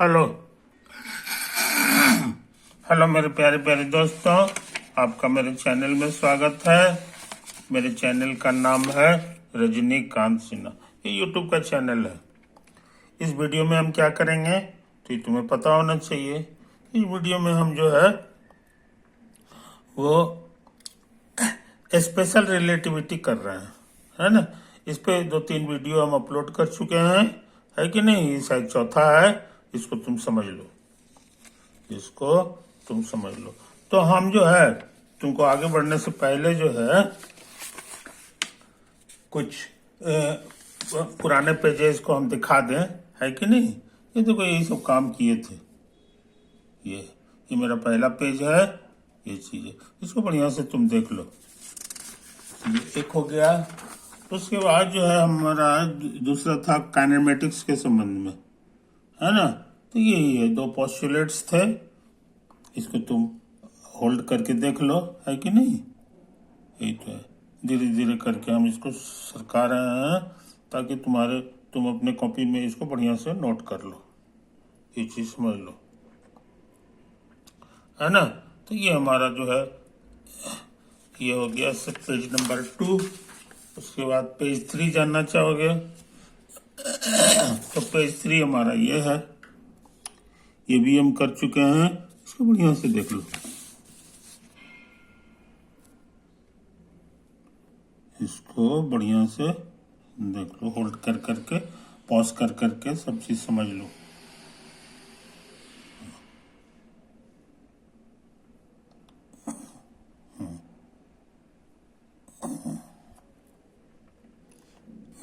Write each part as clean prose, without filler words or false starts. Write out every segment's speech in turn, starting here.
Hello hello मेरे प्यारे प्यारे दोस्तों, आपका मेरे चैनल में स्वागत है। मेरे चैनल का नाम है रजनीकांत सिन्हा। ये यूट्यूब का चैनल है। इस वीडियो में हम क्या करेंगे तो ये तुम्हें पता होना चाहिए। इस वीडियो में हम जो है वो स्पेशल रिलेटिविटी कर रहे हैं, है ना। इस पे 2-3 वीडियो हम अपलोड कर चुके हैं, है कि नहीं। ये शायद चौथा है। इसको तुम समझ लो, इसको तुम समझ लो। तो हम जो है तुमको आगे बढ़ने से पहले जो है कुछ पुराने पेजेस को हम दिखा दें, है कि नहीं। ये देखो, यही सब काम किए थे। ये मेरा पहला पेज है। ये चीज है, इसको बढ़िया से तुम देख लो। ये एक हो गया। उसके बाद जो है हमारा दूसरा था काइनेमेटिक्स के संबंध में, है ना। तो यही है, 2 पोस्टुलेट्स थे। इसको तुम होल्ड करके देख लो, है कि नहीं। यही तो है। धीरे धीरे करके हम इसको सरका रहे हैं ताकि तुम अपने कॉपी में इसको बढ़िया से नोट कर लो, ये चीज समझ लो, है ना। तो ये हमारा जो है ये हो गया सब पेज नंबर 2। उसके बाद पेज 3 जानना चाहोगे तो पेज 3 हमारा ये है। ये भी हम कर चुके हैं। इसको बढ़िया से देख लो, इसको बढ़िया से देख लो, होल्ड कर करके, पॉज कर करके सब चीज समझ लो।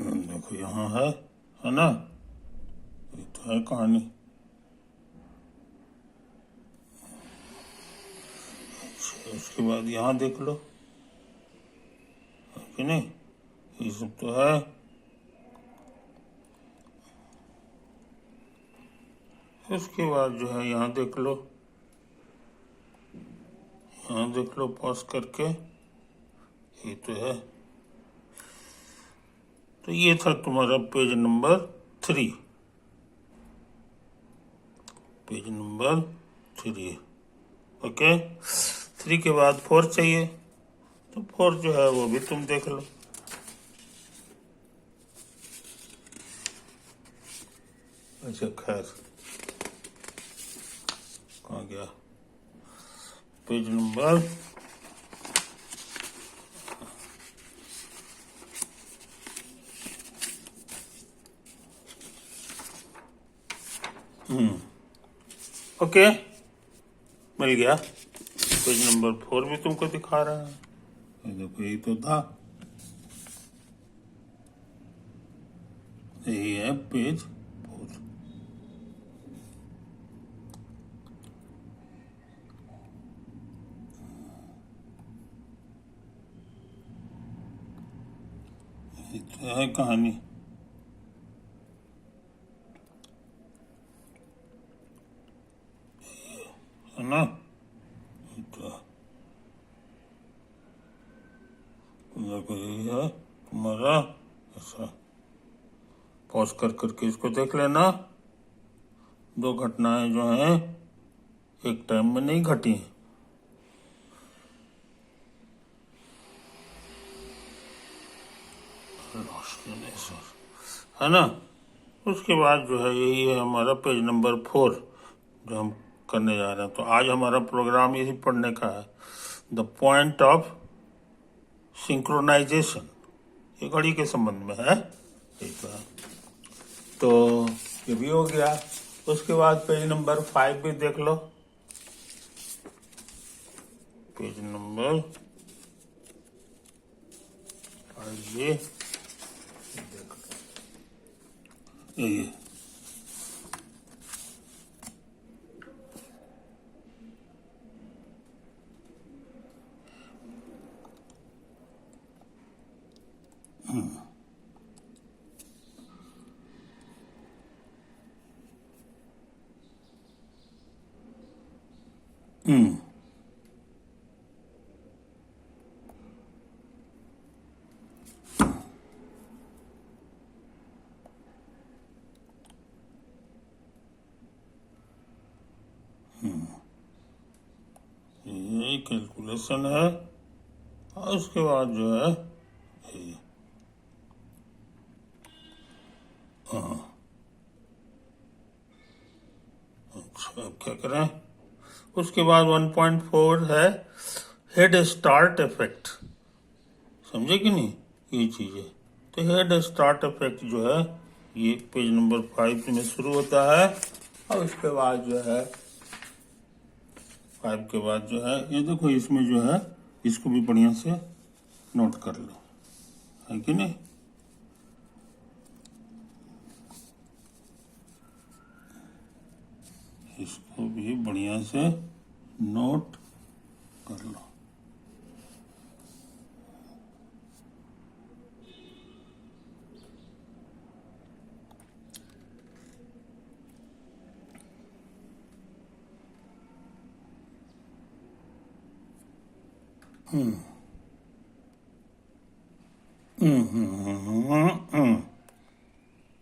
देखो यहाँ है ना। ये तो है कहानी। उसके बाद यहाँ देख लो, है कि नहीं। ये सब तो है। उसके बाद जो है यहाँ देख लो, यहाँ देख लो पॉज करके। ये तो है। तो ये था तुम्हारा page number 3। Page number 3। Okay. 3 के बाद 4 चाहिए, तो 4 जो है वो भी तुम देख लो। अच्छा खैर, कहाँ गया पेज नंबर। ओके, मिल गया। पेज नंबर 4 भी तुमको दिखा रहा है। ये देखो, यही तो था। यही है पेज 4। ये तो है कहानी, है ना। ये तो देखो, यही है तुम्हारा। ऐसा पॉज कर करके इसको देख लेना। 2 घटनाएं जो हैं एक टाइम में नहीं घटी, है ना। उसके बाद जो है यही है हमारा पेज नंबर 4 जो हम करने जा रहे हैं। तो आज हमारा प्रोग्राम यही पढ़ने का है, द पॉइंट ऑफ सिंक्रोनाइजेशन। ये घड़ी के संबंध में है। ठीक है, तो ये भी हो गया। उसके बाद पेज नंबर 5 भी देख लो। पेज नंबर 5 ये देख लो। ये कैलकुलेशन है, और उसके बाद जो है ये अच्छा अब क्या करें। उसके बाद 1.4 है हेड स्टार्ट इफेक्ट, समझे कि नहीं, ये चीज है। तो हेड स्टार्ट इफेक्ट जो है ये पेज नंबर 5 में शुरू होता है, और उसके बाद जो है 5 के बाद जो है ये देखो, इसमें जो है इसको भी बढ़िया से नोट कर लो, है कि नहीं। इसको भी बढ़िया से नोट कर लो।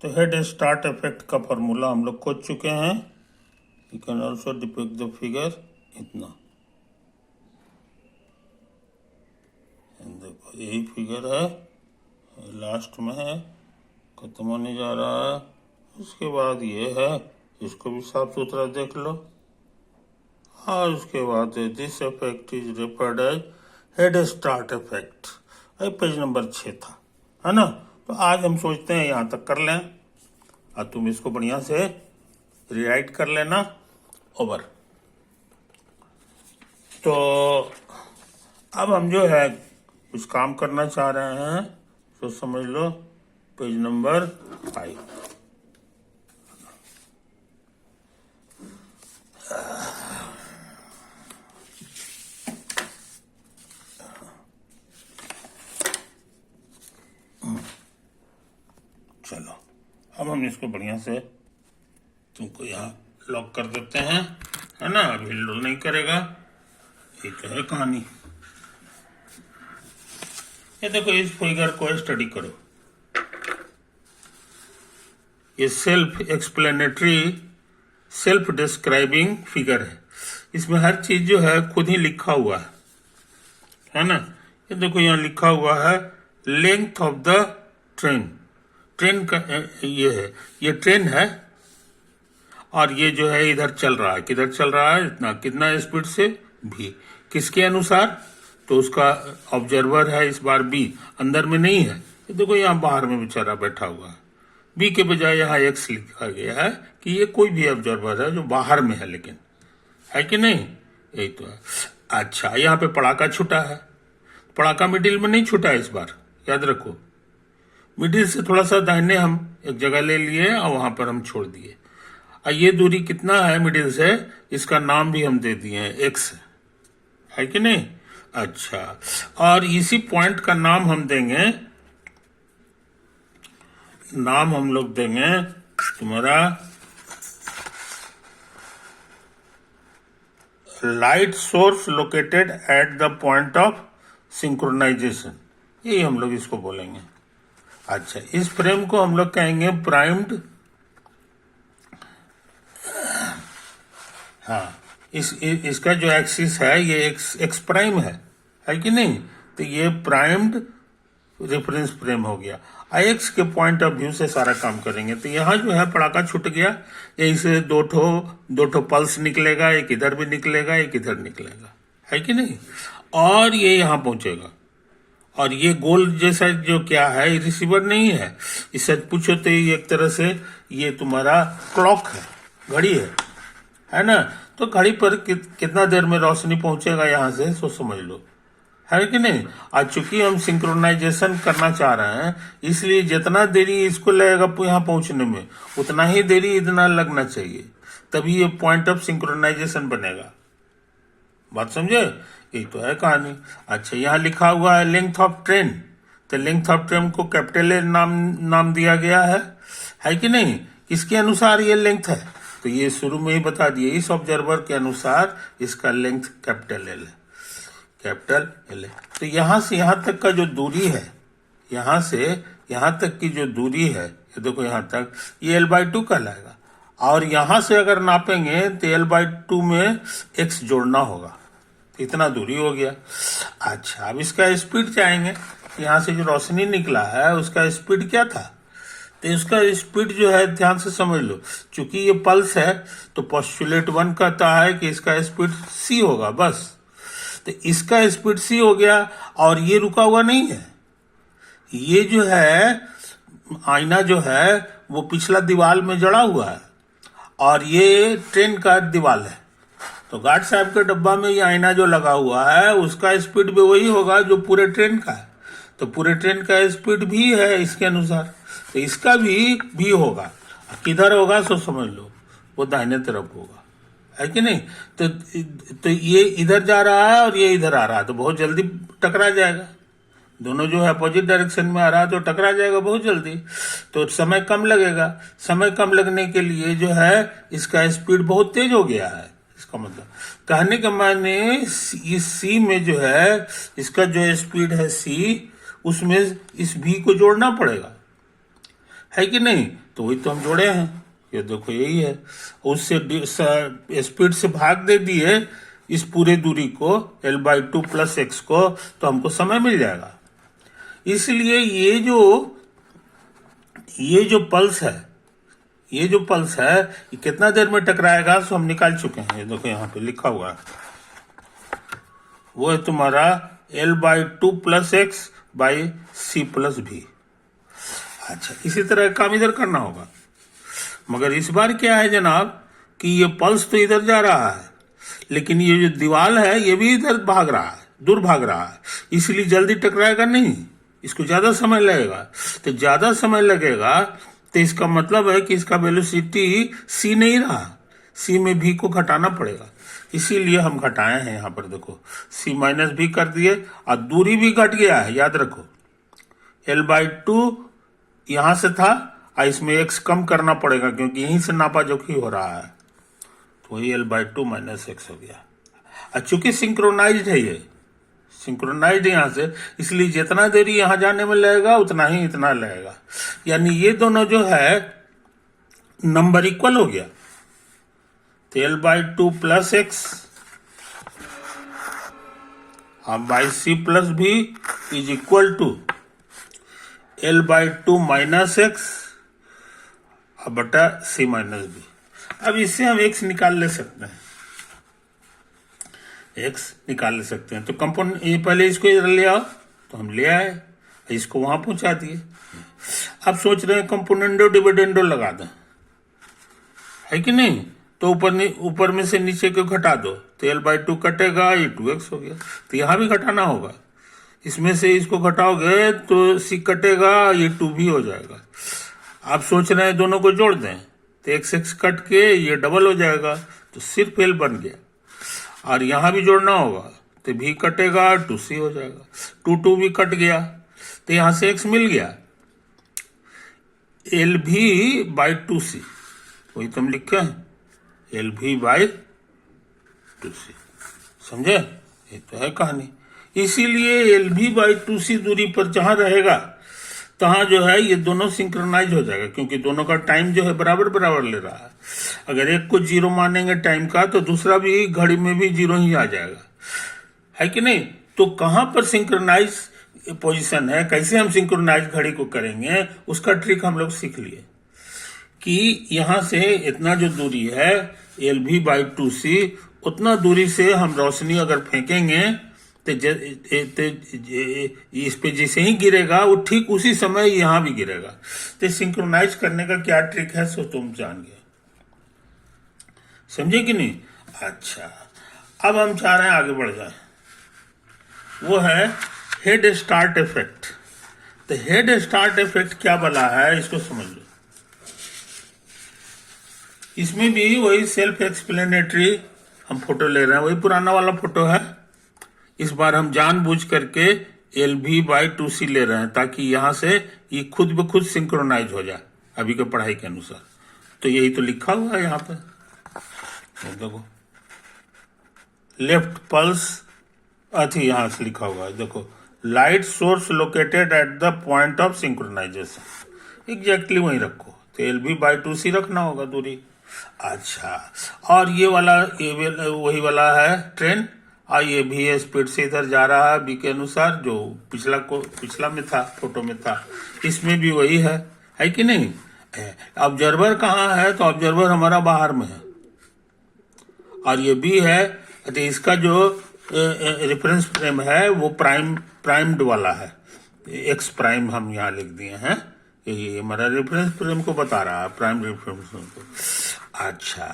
तो हेड स्टार्ट इफेक्ट का फॉर्मूला हम लोग खोज चुके हैं। You can also depict the figure, इतना देखो यही फिगर है, लास्ट में है, खत्म होने जा रहा है। उसके बाद ये है, इसको भी साफ सुथरा देख लो। और उसके बाद this effect is referred as head start effect, page number 6 था, है ना। तो आज हम सोचते हैं यहाँ तक कर लें, और तुम इसको बढ़िया से रिराइट कर लेना, ओवर। तो अब हम जो है कुछ काम करना चाह रहे हैं, तो समझ लो पेज नंबर 5। चलो अब हम इसको बढ़िया से तुमको यहाँ लॉक कर देते हैं, है ना। अब हिल नहीं करेगा, ये तो है कहानी। ये देखो इस फिगर को स्टडी करो, ये self explanatory self describing figure है। इसमें हर चीज जो है खुद ही लिखा हुआ है ना। ये देखो यहाँ लिखा हुआ है length of the train, train का ये है, ये ट्रेन है, और ये जो है इधर चल रहा है, किधर चल रहा है, इतना कितना स्पीड से, भी किसके अनुसार, तो उसका ऑब्जर्वर है इस बार बी, अंदर में नहीं है। ये देखो यहाँ बाहर में बेचारा बैठा हुआ है, बी के बजाय यहाँ एक्स लिखा गया है कि ये कोई भी ऑब्जर्वर है जो बाहर में है, लेकिन है कि नहीं, यही तो है। अच्छा यहाँ पे पड़ाका छूटा है, पड़ाका मिडिल में नहीं छूटा है इस बार, याद रखो। मिडिल से थोड़ा सा दाहिने हम एक जगह ले लिए और वहां पर हम छोड़ दिए। और ये दूरी कितना है मिडिल से, इसका नाम भी हम दे दिए हैं एक्स, है कि नहीं। अच्छा, और इसी पॉइंट का नाम हम देंगे, नाम हम लोग देंगे तुम्हारा light source located at the point of synchronization, यही हम लोग इसको बोलेंगे। अच्छा, इस फ्रेम को हम लोग कहेंगे प्राइम्ड, हाँ, इसका जो एक्सिस है ये एक्स प्राइम है कि नहीं। तो ये प्राइम्ड रेफरेंस फ्रेम हो गया। एक्स के पॉइंट ऑफ व्यू से सारा काम करेंगे। तो यहाँ जो है पड़ाका छूट गया, यहीं से दो ठो पल्स निकलेगा, एक इधर भी निकलेगा, एक इधर निकलेगा, है कि नहीं। और ये यहाँ पहुंचेगा, और ये गोल जैसा जो क्या है, रिसीवर नहीं है, इससे पूछो तो ये एक तरह से ये तुम्हारा क्लॉक है, घड़ी है ना। तो घड़ी पर कितना देर में रोशनी पहुंचेगा यहाँ से, सो समझ लो, है कि नहीं। आज चूंकि हम सिंक्रोनाइजेशन करना चाह रहे हैं, इसलिए जितना देरी इसको लगेगा यहाँ पहुंचने में, उतना ही देरी इतना लगना चाहिए, तभी ये पॉइंट ऑफ सिंक्रोनाइजेशन बनेगा। बात समझे, यही तो है कहानी। अच्छा, यहाँ लिखा हुआ है लेंथ ऑफ ट्रेन, तो लेंथ ऑफ ट्रेन को कैपिटल ए नाम दिया गया है कि नहीं। किसके अनुसार ये लेंथ है, तो ये शुरू में ही बता दिए, इस ऑब्जर्वर के अनुसार इसका लेंथ कैपिटल एल है, कैपिटल एल है। तो यहां से यहां तक का जो दूरी है, यहां से यहां तक की जो दूरी है, ये देखो यहां तक, ये l/2 कहलाएगा। और यहां से अगर नापेंगे तो l/2 में x जोड़ना होगा, तो इतना दूरी हो गया। अच्छा, अब इसका स्पीड चाहेंगे, यहाँ से जो रोशनी निकला है उसका स्पीड क्या था, तो इसका स्पीड जो है ध्यान से समझ लो, चूंकि ये पल्स है तो पोस्टुलेट 1 कहता है कि इसका स्पीड c होगा बस। तो इसका स्पीड c हो गया और ये रुका हुआ नहीं है, ये जो है आईना जो है वो पिछला दीवार में जड़ा हुआ है और ये ट्रेन का दीवार है। तो गार्ड साहब के डब्बा में ये आईना जो लगा हुआ है उसका स्पीड भी वही होगा जो पूरे ट्रेन का है। तो पूरे ट्रेन का स्पीड भी है इसके अनुसार, तो इसका भी होगा। किधर होगा सो समझ लो, वो दाहिने तरफ होगा, है कि नहीं। तो ये इधर जा रहा है और ये इधर आ रहा है, तो बहुत जल्दी टकरा जाएगा। दोनों जो है अपोजिट डायरेक्शन में आ रहा है तो टकरा जाएगा बहुत जल्दी, तो समय कम लगेगा। समय कम लगने के लिए जो है इसका स्पीड बहुत तेज हो गया है। इसका मतलब कहने का माने इस सी में जो है इसका जो स्पीड है सी, उसमें इस भी को जोड़ना पड़ेगा, है कि नहीं। तो वही तो हम जोड़े हैं, ये देखो यही है। उससे स्पीड से भाग दे दिए इस पूरे दूरी को L/2 + x को, तो हमको समय मिल जाएगा। इसलिए ये जो पल्स है, ये कितना देर में टकराएगा सो हम निकाल चुके हैं। ये देखो यहाँ पे लिखा हुआ है, वो है तुम्हारा L/2 + x / c + v। अच्छा, इसी तरह काम इधर करना होगा, मगर इस बार क्या है जनाब कि ये पल्स तो इधर जा रहा है, लेकिन ये जो दीवार है ये भी इधर भाग रहा है, दूर भाग रहा है, इसलिए जल्दी टकराएगा नहीं, इसको ज्यादा समय लगेगा। तो ज्यादा समय लगेगा तो इसका मतलब है कि इसका वेलोसिटी c नहीं रहा, c में v को घटाना पड़ेगा। इसीलिए हम घटाए हैं, यहाँ पर देखो c - v कर दिए और दूरी भी घट गया है। याद रखो L/2 यहां से था और इसमें x कम करना पड़ेगा क्योंकि यहीं से नापा जोखी हो रहा है, तो वही L/2 - x हो गया। और चूंकि सिंक्रोनाइज्ड है, ये सिंक्रोनाइज्ड यहाँ से, इसलिए जितना देरी यहाँ जाने में लगेगा उतना ही इतना लगेगा। यानी ये दोनों जो है नंबर इक्वल हो गया। तो L/2 + x / c + v is equal to L/2 - x बटा c - v। अब इससे हम x निकाल ले सकते हैं, x निकाल ले सकते हैं। तो कंपोनेंट ये पहले इसको इधर ले आओ, तो हम ले आए, इसको वहां पहुंचा दिए। अब सोच रहे हैं कंपोनेंडो डिविडेंडो लगा दें, है कि नहीं। तो ऊपर में से नीचे को घटा दो, तो L/2 कटेगा, ये 2x हो गया। तो यहाँ भी घटाना होगा, इसमें से इसको घटाओगे तो c कटेगा, ये 2v हो जाएगा। आप सोच रहे हैं दोनों को जोड़ दें, तो x कट के ये डबल हो जाएगा, तो सिर्फ L बन गया। और यहां भी जोड़ना होगा, तो v कटेगा, 2c हो जाएगा। 2 भी कट गया, तो यहां से x मिल गया, LV/2c। वही तुम लिखे हैं, LV/2c। समझे, ये तो है कहानी। इसीलिए LV/2c दूरी पर जहां रहेगा तहां जो है ये दोनों सिंक्रोनाइज हो जाएगा, क्योंकि दोनों का टाइम जो है बराबर बराबर ले रहा है। अगर एक को 0 मानेंगे टाइम का, तो दूसरा भी घड़ी में भी 0 ही आ जाएगा, है कि नहीं। तो कहां पर सिंक्रोनाइज पोजीशन है, कैसे हम सिंक्रोनाइज घड़ी को करेंगे, उसका ट्रिक हम लोग सीख लिए कि यहां से इतना जो दूरी है LV/2c, उतना दूरी से हम रोशनी अगर फेंकेंगे तो इस पे जैसे ही गिरेगा वो ठीक उसी समय यहां भी गिरेगा। तो सिंक्रोनाइज करने का क्या ट्रिक है सो तुम जान गए, समझे कि नहीं। अच्छा, अब हम चाह रहे हैं आगे बढ़ जाए, वो है हेड स्टार्ट इफेक्ट। तो हेड स्टार्ट इफेक्ट क्या बला है, इसको समझ लो। इसमें भी वही सेल्फ एक्सप्लेनेटरी हम फोटो ले रहे हैं, वही पुराना वाला फोटो है। इस बार हम जानबूझ करके LV/2c ले रहे हैं ताकि यहां से ये खुद ब खुद सिंक्रोनाइज हो जाए अभी के पढ़ाई के अनुसार। तो यही तो लिखा हुआ है यहाँ पे, देखो लेफ्ट पल्स अथी यहां से लिखा हुआ है, देखो light source located at the point of synchronization, exactly वहीं रखो। तो LV/2c रखना होगा दूरी। अच्छा, और ये वाला वही वाला है ट्रेन, ये भी स्पीड से इधर जा रहा है बी के अनुसार, जो पिछला में था, फोटो में था, इसमें भी वही है कि नहीं? ऑब्जर्वर कहाँ है? तो ऑब्जर्वर हमारा बाहर में है, और ये बी है, तो इसका जो रेफरेंस फ्रेम है वो प्राइम्ड वाला है, एक्स प्राइम हम यहाँ लिख दिए हैं, ये हमारा रेफरेंस फ्रेम को बता रहा है, प्राइम रेफरेंस फ्रेम को। अच्छा,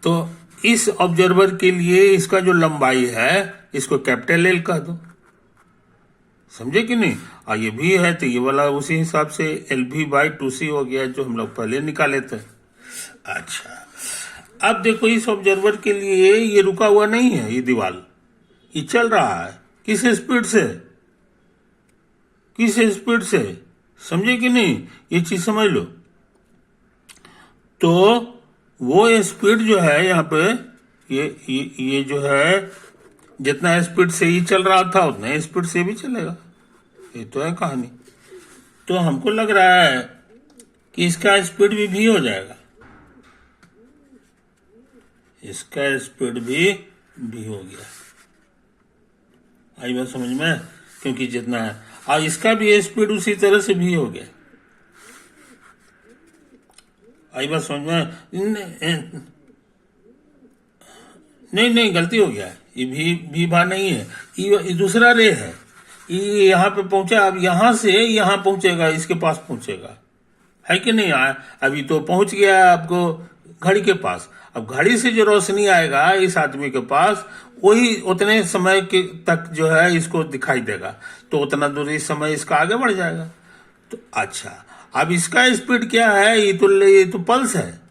तो इस ऑब्जर्वर के लिए इसका जो लंबाई है इसको कैपिटल एल कह दो, समझे कि नहीं? और ये भी है तो ये वाला उसी हिसाब से एल भी बाई 2c हो गया, जो हम लोग पहले निकाले थे। अच्छा, अब देखो इस ऑब्जर्वर के लिए ये रुका हुआ नहीं है, ये दीवार ये चल रहा है, किस स्पीड से, समझे कि नहीं? ये चीज समझ लो। तो वो स्पीड जो है यहाँ पे, ये जो है, जितना स्पीड से ही चल रहा था उतना स्पीड से भी चलेगा, ये तो है कहानी। तो हमको लग रहा है कि इसका स्पीड भी v हो जाएगा, इसका स्पीड भी v हो गया। आई बात समझ में? क्योंकि जितना है, और इसका भी स्पीड उसी तरह से v हो गया। आई बात समझ में? नहीं, गलती हो गया, ये भी भा नहीं है, ये दूसरा रे है, ये यहाँ पे पहुंचा, अब यहाँ से यहाँ पहुंचेगा, इसके पास पहुंचेगा, है कि नहीं? अभी तो पहुंच गया आपको घड़ी के पास, अब घड़ी से जो रोशनी आएगा इस आदमी के पास, वही उतने समय के तक जो है इसको दिखाई देगा, तो उतना दूरी समय इसका आगे बढ़ जाएगा। तो अच्छा, अब इसका स्पीड क्या है? ये तो पल्स है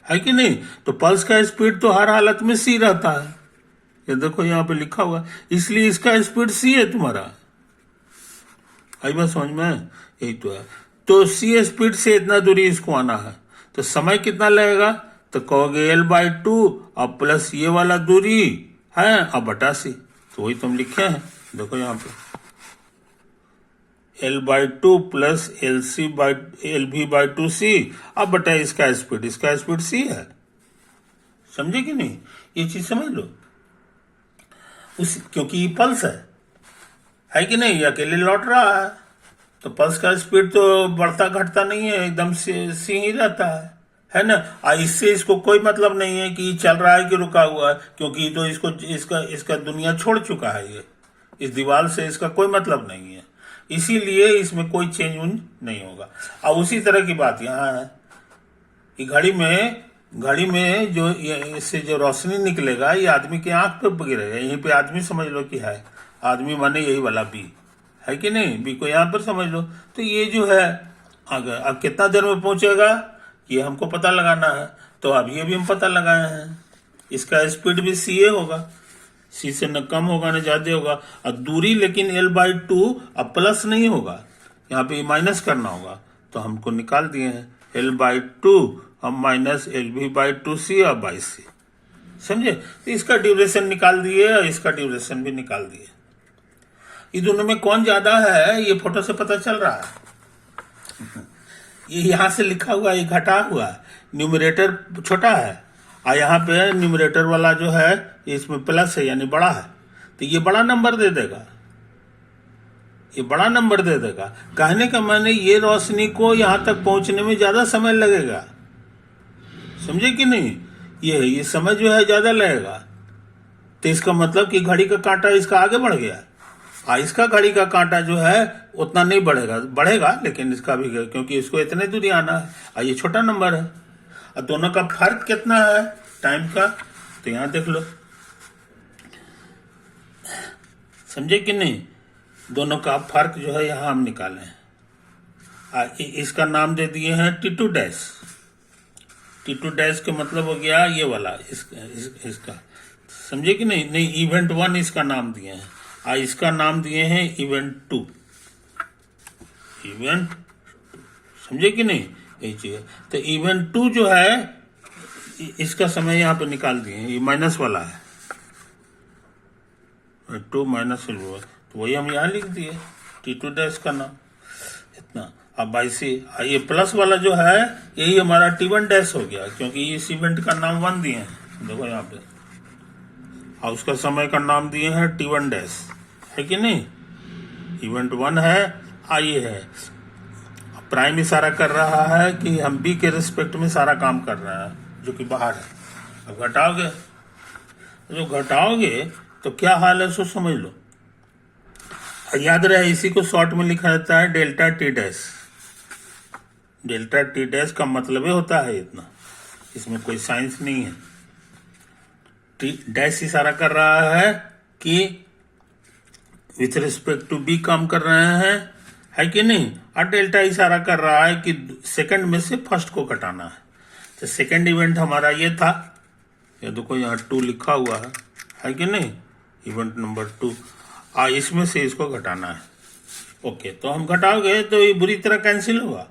कि नहीं? तो पल्स का स्पीड तो हर हालत में c रहता है, ये देखो यहाँ पे लिखा हुआ, इसलिए इसका स्पीड c है तुम्हारा। आई बात समझ में? यही तो है। तो c स्पीड से इतना दूरी इसको आना है, तो समय कितना लगेगा? तो कहोगे L/2 और प्लस ये वाला दूरी है और बटा c, तो वही तुम लिखे हैं, देखो यहाँ पे L/2 प्लस LV/2c अब बटा इसका स्पीड c है, समझे कि नहीं? ये चीज समझ लो, क्योंकि ये पल्स है कि नहीं? ये अकेले लौट रहा है, तो पल्स का स्पीड तो बढ़ता घटता नहीं है, एकदम सी ही रहता है ना? इससे इसको कोई मतलब नहीं है कि चल रहा है कि रुका हुआ है, क्योंकि तो इसका दुनिया छोड़ चुका है, ये इस दीवार से इसका कोई मतलब नहीं है, इसीलिए इसमें कोई चेंज नहीं होगा। अब उसी तरह की बात यहाँ है कि घड़ी में जो इससे जो रोशनी निकलेगा ये आदमी की आंख पे गिरेगा, यहीं पे आदमी समझ लो कि है, आदमी माने यही वाला बी, है कि नहीं? बी को यहाँ पर समझ लो। तो ये जो है आगे अब कितना देर में पहुंचेगा ये हमको पता लगाना है, तो अब ये भी हम पता लगाए हैं, इसका स्पीड भी सी होगा, सी से न कम होगा न ज्यादा होगा, और दूरी लेकिन L/2 अब प्लस नहीं होगा, यहाँ पे माइनस करना होगा, तो हमको निकाल दिए हैं L/2 हम माइनस LV/2c और बाई c, समझे? तो इसका ड्यूरेशन निकाल दिए और इसका ड्यूरेशन भी निकाल दिए। ये दोनों में कौन ज्यादा है ये फोटो से पता चल रहा है। ये यहाँ से लिखा हुआ, ये घटा हुआ, न्यूमरेटर छोटा है और यहाँ पे न्यूमरेटर वाला जो है इसमें प्लस है यानी बड़ा है, तो ये बड़ा नंबर दे देगा, ये बड़ा नंबर दे देगा। कहने का मैंने ये रोशनी को यहाँ तक पहुंचने में ज्यादा समय लगेगा, समझे कि नहीं? ये समय जो है ज्यादा लगेगा, तो इसका मतलब कि घड़ी का कांटा इसका आगे बढ़ गया, इसका घड़ी का कांटा जो है उतना नहीं बढ़ेगा लेकिन इसका भी, क्योंकि इसको इतने दूरी आना है और ये छोटा नंबर है, और दोनों का फर्क कितना है टाइम का, तो यहाँ देख लो, समझे कि नहीं? दोनों का फर्क जो है यहाँ हम निकाले हैं। इसका नाम दे दिए हैं T2 डैश। T2 डैश का मतलब हो गया ये वाला, इसका समझे कि नहीं? नहीं, इवेंट 1 इसका नाम दिए हैं, इसका नाम दिए हैं इवेंट 2, समझे कि नहीं? यही चीज है। तो इवेंट 2 जो है इसका समय यहाँ पे निकाल दिए, ये माइनस वाला है, 2 माइनस, तो वही हम यहाँ लिख दिए T2 डैश का नाम इतना। अब बाई सी, ये प्लस वाला जो है यही हमारा T1 डैश हो गया, क्योंकि इस इवेंट का नाम 1 दिए हैं, देखो यहाँ पे और उसका समय का नाम दिए हैं T1 डैश, है कि नहीं। इवेंट 1 है, आई है। प्राइम इशारा कर रहा है कि हम बी के रिस्पेक्ट में सारा काम कर रहे हैं जो कि बाहर है। अब घटाओगे, जो घटाओगे तो क्या हाल है सो समझ लो। याद रहे इसी को शॉर्ट में लिखा जाता है delta T dash. Delta T dash का मतलब ही होता है इतना, इसमें कोई साइंस नहीं है। टी डैश इशारा कर रहा है कि विथ रिस्पेक्ट टू बी काम कर रहे हैं, है कि नहीं। और डेल्टा इशारा कर रहा है कि सेकंड में से फर्स्ट को घटाना है। तो सेकंड इवेंट हमारा ये था, ये देखो यहाँ 2 लिखा हुआ है कि नहीं, इवेंट नंबर 2। इसमें से इसको घटाना है। ओके, तो हम घटाओगे तो ये बुरी तरह कैंसिल होगा,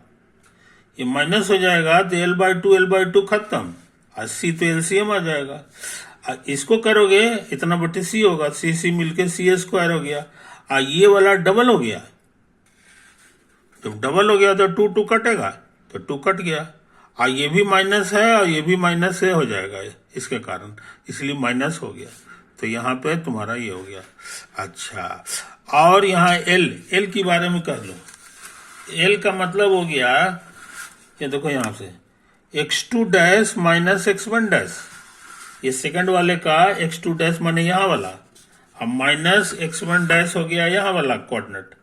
ये माइनस हो जाएगा तो L/2 खत्म, और C तो LCM आ जाएगा। इसको करोगे इतना बटे C होगा, C मिलके C² हो गया, और ये वाला डबल हो गया। जब डबल हो गया तो 2 कटेगा, तो 2 कट गया, और ये भी माइनस है और ये भी माइनस से हो जाएगा इसके कारण, इसलिए माइनस हो गया। तो यहाँ पे तुम्हारा ये हो गया। अच्छा, और यहाँ L के बारे में कर लो। L का मतलब हो गया, ये देखो यहाँ से x2 dash minus x1 dash, ये सेकंड वाले का x2 डैश माने यहाँ वाला, अब माइनस x1 डैश हो गया यहाँ वाला कोऑर्डिनेट।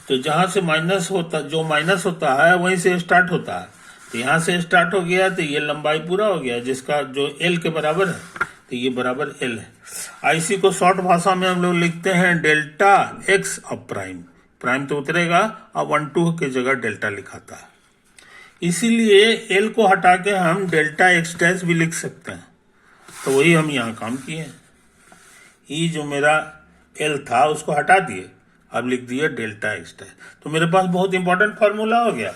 तो जहां से माइनस होता, जो माइनस होता है वहीं से स्टार्ट होता है, तो यहाँ से स्टार्ट हो गया, तो ये लंबाई पूरा हो गया जिसका जो L के बराबर है, तो ये बराबर L है। इसी को शॉर्ट भाषा में हम लोग लिखते हैं डेल्टा x अब प्राइम तो उतरेगा, अब 1 2 की जगह डेल्टा लिखाता है। इसीलिए L को हटा के हम डेल्टा x डैश भी लिख सकते हैं, तो वही हम यहाँ काम किए। ये जो मेरा L था उसको हटा दिए, अब लिख दिया डेल्टा x डैश। तो मेरे पास बहुत इंपॉर्टेंट फॉर्मूला हो गया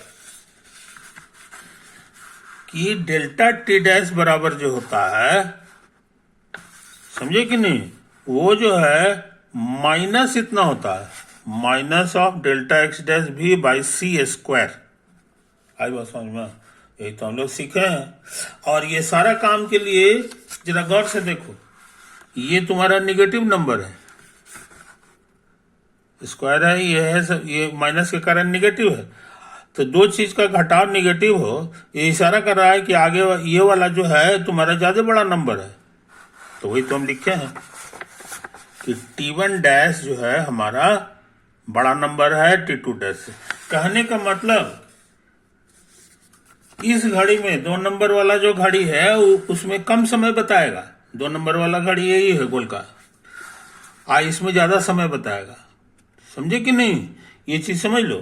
कि डेल्टा टी डैश बराबर जो होता है, समझे कि नहीं, वो जो है माइनस इतना होता है, minus of delta x dash भी बाई C²। आई बात समझ में, यही तो हम लोग सीखे हैं। और ये सारा काम के लिए जरा गौर से देखो, ये तुम्हारा निगेटिव नंबर है, स्क्वायर है, ये है सब, ये माइनस के कारण निगेटिव है। तो दो चीज का घटाव निगेटिव हो, ये इशारा कर रहा है कि आगे ये वाला जो है तुम्हारा ज्यादा बड़ा नंबर है। तो वही तो हम लिखे हैं कि T1 डैश जो है हमारा बड़ा नंबर है T2 डैश से। कहने का मतलब इस घड़ी में 2 नंबर वाला जो घड़ी है उसमें कम समय बताएगा, 2 नंबर वाला घड़ी यही है गोल का, इसमें ज्यादा समय बताएगा। समझे कि नहीं, ये चीज समझ लो,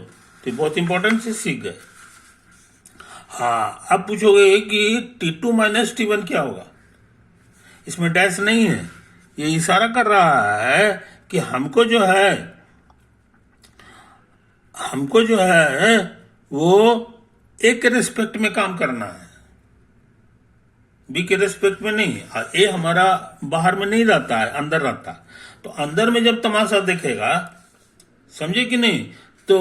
तो बहुत इंपॉर्टेंट चीज सीख गए। हाँ, अब पूछोगे कि T2 माइनस T1 क्या होगा, इसमें डैश नहीं है, ये इशारा कर रहा है कि हमको जो है वो ए के रिस्पेक्ट में काम करना है, बी के रिस्पेक्ट में नहीं। ए हमारा बाहर में नहीं रहता है, अंदर रहता है। तो अंदर में जब तमाशा देखेगा, समझे कि नहीं, तो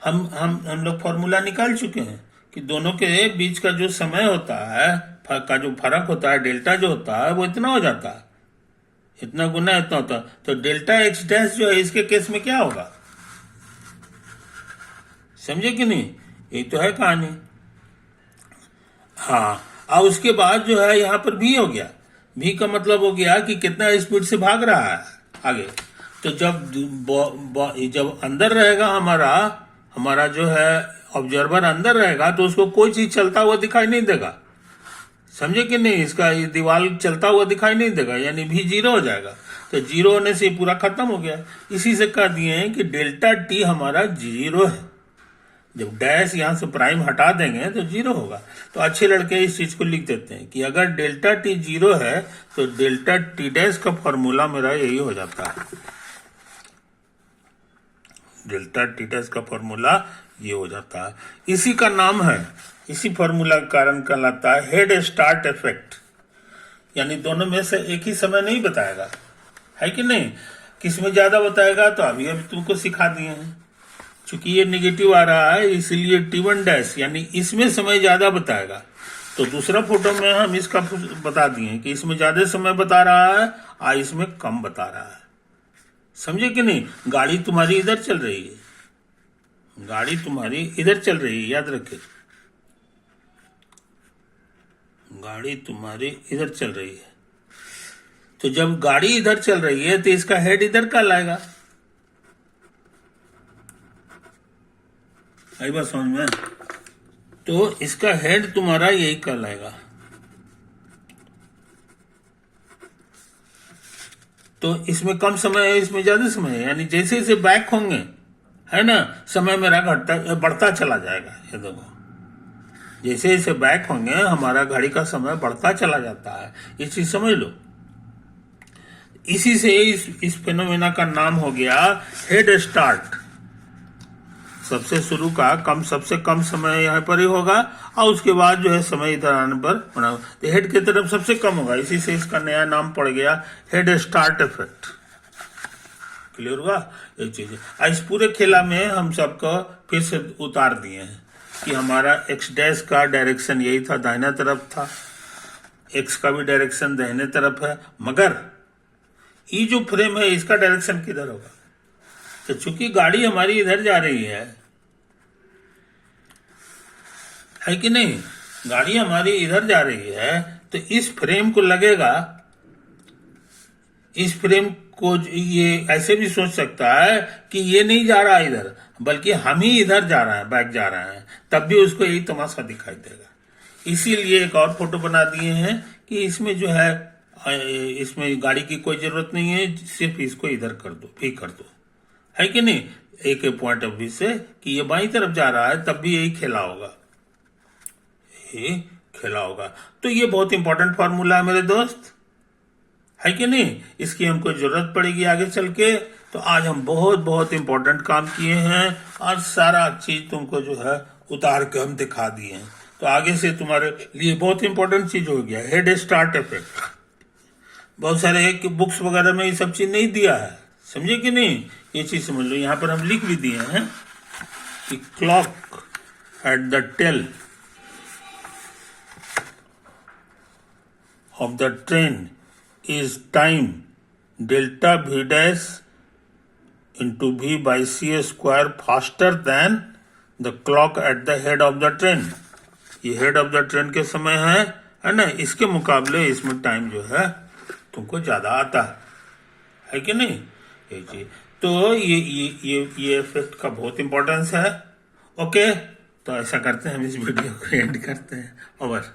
हम लोग फॉर्मूला निकाल चुके हैं कि दोनों के बीच का जो समय होता है, का जो फर्क होता है, डेल्टा जो होता है वो इतना हो जाता है, इतना गुना इतना होता है। तो डेल्टा एक्स डैश जो है इसके केस में क्या होगा, समझे कि नहीं, यही तो है कहानी। हाँ, और उसके बाद जो है यहाँ पर भी हो गया, भी का मतलब हो गया कि कितना स्पीड से भाग रहा है आगे। तो जब अंदर रहेगा हमारा जो है ऑब्जर्वर अंदर रहेगा, तो उसको कोई चीज चलता हुआ दिखाई नहीं देगा, समझे कि नहीं, इसका ये दीवार चलता हुआ दिखाई नहीं देगा, यानी भी 0 हो जाएगा। तो 0 होने से पूरा खत्म हो गया। इसी से कह दिए हैं कि डेल्टा टी हमारा 0 है। जब डैश यहां से प्राइम हटा देंगे तो 0 होगा। तो अच्छे लड़के इस चीज को लिख देते हैं कि अगर डेल्टा टी 0 है तो डेल्टा टी डैश का फॉर्मूला मेरा यही हो जाता है, डेल्टा टी डैश का फॉर्मूला ये हो जाता है। इसी का नाम है, इसी फॉर्मूला के कारण कहलाता है हेड स्टार्ट इफेक्ट, यानी दोनों में से एक ही समय नहीं बताएगा, है कि नहीं। किसमें ज्यादा बताएगा तो अभी तुमको सिखा दिए हैं। चूंकि ये नेगेटिव आ रहा है इसलिए T1 डैश यानी इसमें समय ज्यादा बताएगा, तो दूसरा फोटो में हम इसका बता दिए कि इसमें ज्यादा समय बता रहा है और इसमें कम बता रहा है। समझे कि नहीं? गाड़ी तुम्हारी इधर चल रही है, गाड़ी तुम्हारी इधर चल रही है, याद रखे, गाड़ी तुम्हारी इधर चल रही है। तो जब गाड़ी इधर चल रही है तो इसका हेड इधर का लाएगा। आई बात समझ में? तो इसका हेड तुम्हारा यही कहलाएगा। तो इसमें कम समय है, इसमें ज्यादा समय है, यानी जैसे जैसे बैक होंगे, है ना, समय मेरा घटता बढ़ता चला जाएगा। ये देखो, जैसे जैसे बैक होंगे हमारा घड़ी का समय बढ़ता चला जाता है। ये चीज समझ लो। इसी से इस फेनोमेना का नाम हो गया हेड स्टार्ट। सबसे शुरू का सबसे कम समय यहाँ पर ही होगा और उसके बाद जो है समय इधर आने पर बना, तो हेड की तरफ सबसे कम होगा। इसी से इसका नया नाम पड़ गया हेड स्टार्ट इफेक्ट। क्लियर हुआ ये चीज? इस पूरे खेला में हम सबको फिर से उतार दिए हैं कि हमारा एक्स डैश का डायरेक्शन यही था, दाहिना तरफ था। एक्स का भी डायरेक्शन दाहिने तरफ है, मगर ये जो फ्रेम है इसका डायरेक्शन किधर होगा? तो चूंकि गाड़ी हमारी इधर जा रही है कि नहीं, गाड़ी हमारी इधर जा रही है, तो इस फ्रेम को लगेगा, इस फ्रेम को ये ऐसे भी सोच सकता है कि ये नहीं जा रहा इधर, बल्कि हम ही इधर जा रहे हैं, बैक जा रहे हैं, तब भी उसको यही तमाशा दिखाई देगा। इसीलिए एक और फोटो बना दिए हैं कि इसमें जो है, इसमें गाड़ी की कोई जरूरत नहीं है, सिर्फ इसको इधर कर दो, ठीक कर दो, है कि नहीं? एक पॉइंट ऑफ व्यू से कि ये बाई तरफ जा रहा है, तब भी यही खेला होगा, यही खेला होगा। तो ये बहुत इंपॉर्टेंट फॉर्मूला है मेरे दोस्त, है कि नहीं? इसकी हमको जरूरत पड़ेगी आगे चल के। तो आज हम बहुत बहुत इंपॉर्टेंट काम किए हैं और सारा चीज तुमको जो है उतार के हम दिखा दिए हैं। तो आगे से तुम्हारे लिए बहुत इंपॉर्टेंट चीज हो गया हेड स्टार्ट इफेक्ट। बहुत सारे बुक्स वगैरह में ये सब चीज नहीं दिया है, समझे कि नहीं? ये चीज समझ लो। यहाँ पर हम लिख भी दिए हैं कि clock at the tail of the train is time delta v dash into v by c square faster than the clock at the head of the train। ये head of the train के समय है ना, इसके मुकाबले इसमें time जो है तुमको ज्यादा आता है कि नहीं? ये चीज तो ये इफेक्ट का बहुत इंपॉर्टेंस है। ओके, तो ऐसा करते हैं, हम इस वीडियो को एंड करते हैं। ओवर।